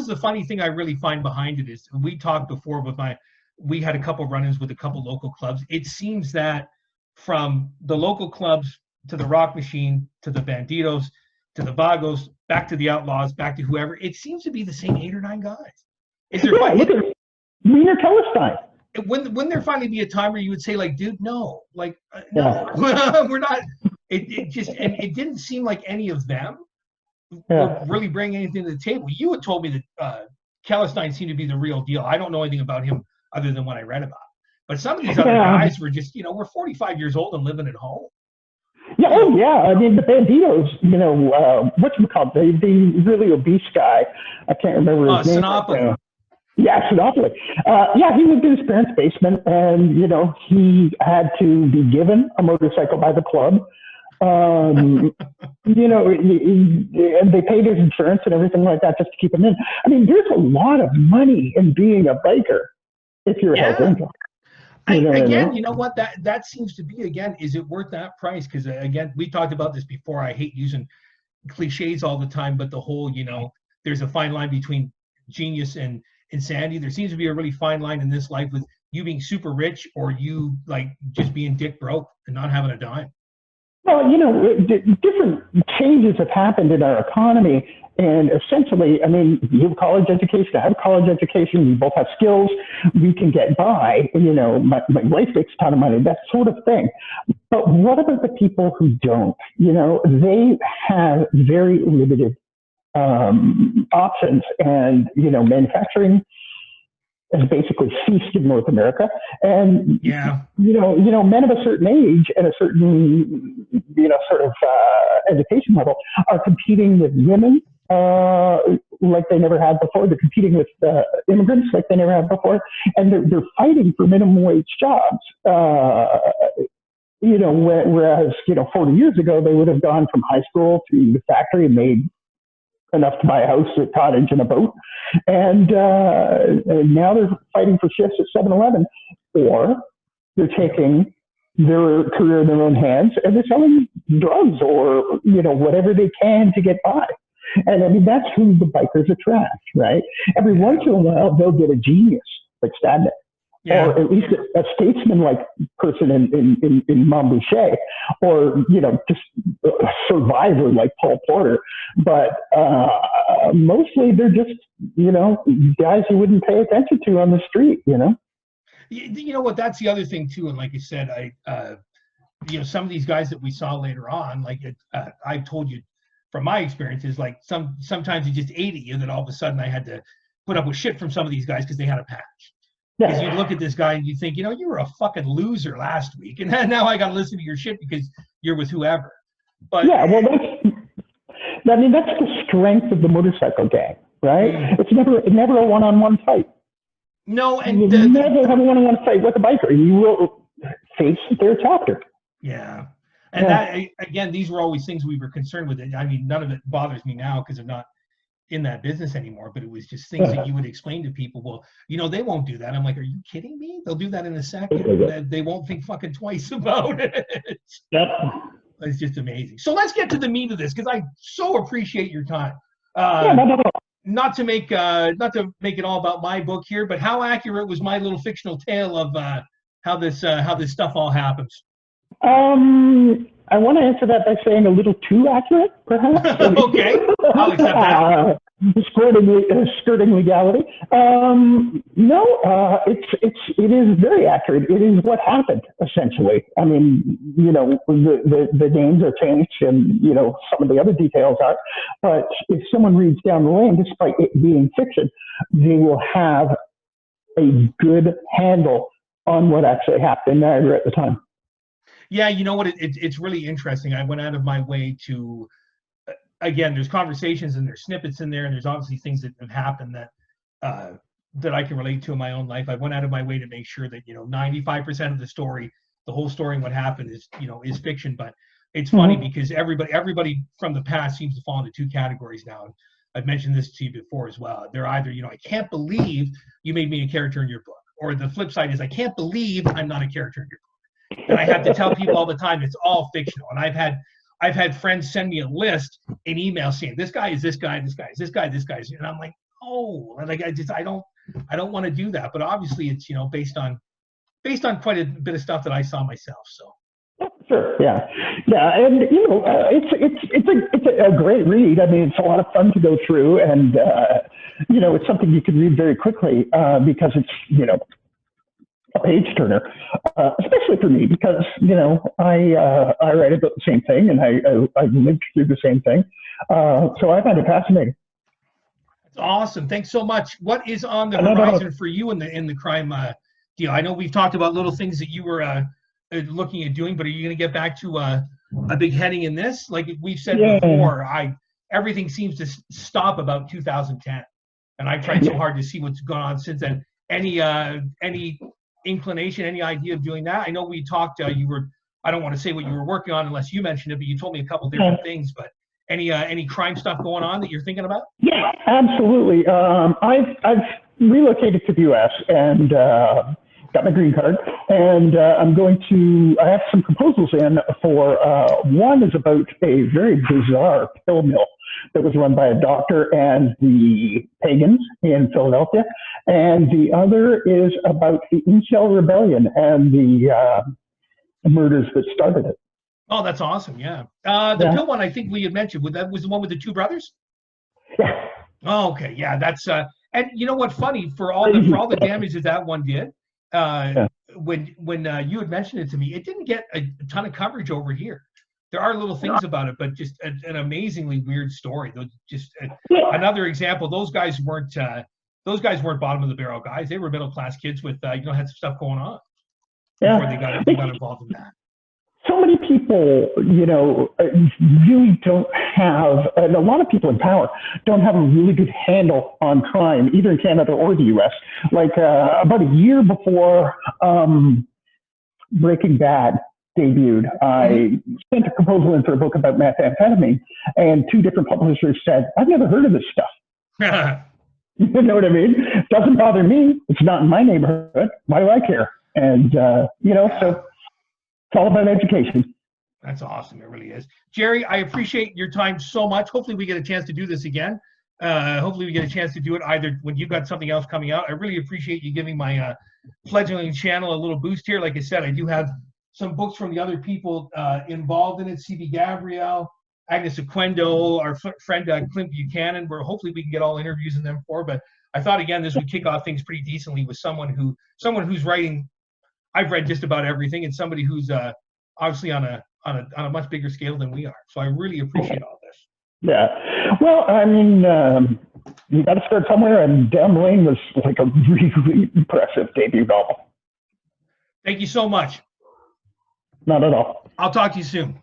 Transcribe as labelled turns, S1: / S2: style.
S1: is the funny thing I really find behind it is we talked before with we had a couple run-ins with a couple local clubs. It seems that from the local clubs to the Rock Machine to the Banditos to the Vagos, back to the Outlaws, back to whoever, it seems to be the same 8 or 9 guys. Is there
S2: look at Wiener Telestein.
S1: When there finally be a time where you would say, like, dude, no, like, no, we're not. It just, and it didn't seem like any of them were really bringing anything to the table. You had told me that Telestein seemed to be the real deal. I don't know anything about him other than what I read about him. But some of these other guys were just, we're 45 years old and living at home.
S2: Yeah, I mean, the Banditos, whatchamacallit, the really obese guy, I can't remember his name.
S1: Sinopoli.
S2: Yeah, Sinopoli. He lived in his parents' basement, and, he had to be given a motorcycle by the club. And they paid his insurance and everything like that just to keep him in. I mean, there's a lot of money in being a biker if you're helping.
S1: You know what? That seems to be, again, is it worth that price? Because, again, we talked about this before. I hate using cliches all the time, but the whole, there's a fine line between genius and insanity. There seems to be a really fine line in this life with you being super rich or you, like, just being dick broke and not having a dime.
S2: Well, different changes have happened in our economy. And essentially, I mean, you have college education, I have a college education, we both have skills, we can get by, my wife makes a ton of money, that sort of thing. But what about the people who don't? They have very limited options, and, manufacturing has basically ceased in North America. And, men of a certain age and a certain, education level are competing with women like they never had before. They're competing with immigrants like they never had before. And they're fighting for minimum wage jobs. Whereas, 40 years ago, they would have gone from high school to the factory and made enough to buy a house, a cottage, and a boat. And now they're fighting for shifts at 7-Eleven, or they're taking their career in their own hands and they're selling drugs or, whatever they can to get by. And I mean, that's who the bikers attract, right? Every once in a while, they'll get a genius like Stadnik. Yeah. Or at least a statesman-like person in Montboucher, or, just a survivor like Paul Porter. But mostly they're just, guys you wouldn't pay attention to on the street,
S1: You know what, that's the other thing too. And like I said, some of these guys that we saw later on, like I've told you from my experiences, like sometimes it just ate at you that all of a sudden I had to put up with shit from some of these guys because they had a patch. Because you look at this guy and you think, you were a fucking loser last week, and now I got to listen to your shit because you're with whoever. But
S2: that's the strength of the motorcycle gang, right? Mm. It's never a one-on-one fight.
S1: No, and
S2: you never have a one-on-one fight with a biker. You will face their chapter.
S1: Yeah, and that, again, these were always things we were concerned with. I mean, none of it bothers me now because I'm not in that business anymore, but it was just things that you would explain to people. Well, they won't do that. I'm like, are you kidding me? They'll do that in a second. They won't think fucking twice about it.
S2: Yep.
S1: It's just amazing. So let's get to the meat of this, because I so appreciate your time. Not to make it all about my book here, but how accurate was my little fictional tale of how this stuff all happens?
S2: I want to answer that by saying a little too accurate, perhaps.
S1: Okay, I'll accept that.
S2: Skirting legality. It is very accurate. It is what happened, essentially. I mean, the names are changed, and some of the other details are. But if someone reads down the lane, despite it being fiction, they will have a good handle on what actually happened in Niagara at the time.
S1: Yeah, you know what? It's really interesting. I went out of my way to, again, there's conversations and there's snippets in there, and there's obviously things that have happened that I can relate to in my own life. I went out of my way to make sure that 95% of the story, the whole story, and what happened is fiction. But it's funny because everybody from the past seems to fall into two categories now. And I've mentioned this to you before as well. They're either I can't believe you made me a character in your book, or the flip side is I can't believe I'm not a character in your book. And I have to tell people all the time it's all fictional. And I've had friends send me a list in email saying this guy is this guy, this guy is this guy, this guy is, and I'm like, no, like I don't want to do that. But obviously, it's based on quite a bit of stuff that I saw myself. So.
S2: Sure. Yeah. Yeah. And it's a great read. I mean, it's a lot of fun to go through, and it's something you can read very quickly because it's a page turner, especially for me because I write about the same thing and I lived through the same thing, so I find it fascinating.
S1: That's awesome. Thanks so much. What is on the horizon for you in the crime deal? I know we've talked about little things that you were looking at doing, but are you going to get back to a big heading in this? Like we've said before, everything seems to stop about 2010, and I've tried so hard to see what's gone on since then. Any inclination, any idea of doing that? I know we talked. I don't want to say what you were working on unless you mentioned it, but you told me a couple different things. But any crime stuff going on that you're thinking about?
S2: Yeah, absolutely. I've relocated to the U.S. and got my green card, and I have some proposals in for, one is about a very bizarre pill mill that was run by a doctor and the pagans in Philadelphia. And the other is about the Incel Rebellion and the murders that started it.
S1: Oh, that's awesome. Yeah. The pill one, I think we had mentioned, that was the one with the two brothers?
S2: Yeah.
S1: Oh, okay. Yeah, that's, and you know what, funny, for all the damage that one did, when you had mentioned it to me, it didn't get a ton of coverage over here. There are little things about it, but just an amazingly weird story. Just another example. Those guys weren't bottom of the barrel guys. They were middle class kids with had some stuff going on before they got involved in that.
S2: So many people, really don't have, and a lot of people in power don't have a really good handle on crime, either in Canada or the U.S. Like about a year before Breaking Bad debuted, I sent a proposal in for a book about methamphetamine, and two different publishers said, "I've never heard of this stuff." You know what I mean? Doesn't bother me. It's not in my neighborhood. Why do I care? And so it's all about education.
S1: That's awesome. It really is. Jerry, I appreciate your time so much. Hopefully we get a chance to do this again. Hopefully we get a chance to do it either when you've got something else coming out. I really appreciate you giving my fledgling channel a little boost here. Like I said, I do have some books from the other people involved in it. C.B. Gabrielle, Agnes Oquendo, our friend Clint Buchanan, where hopefully we can get all interviews in them for. But I thought, again, this would kick off things pretty decently with someone who's writing. I've read just about everything, and somebody who's obviously on a much bigger scale than we are. So I really appreciate all this.
S2: Yeah. Well, I mean, you got to start somewhere, and Down the Lane was like a really impressive debut novel.
S1: Thank you so much.
S2: Not at all.
S1: I'll talk to you soon.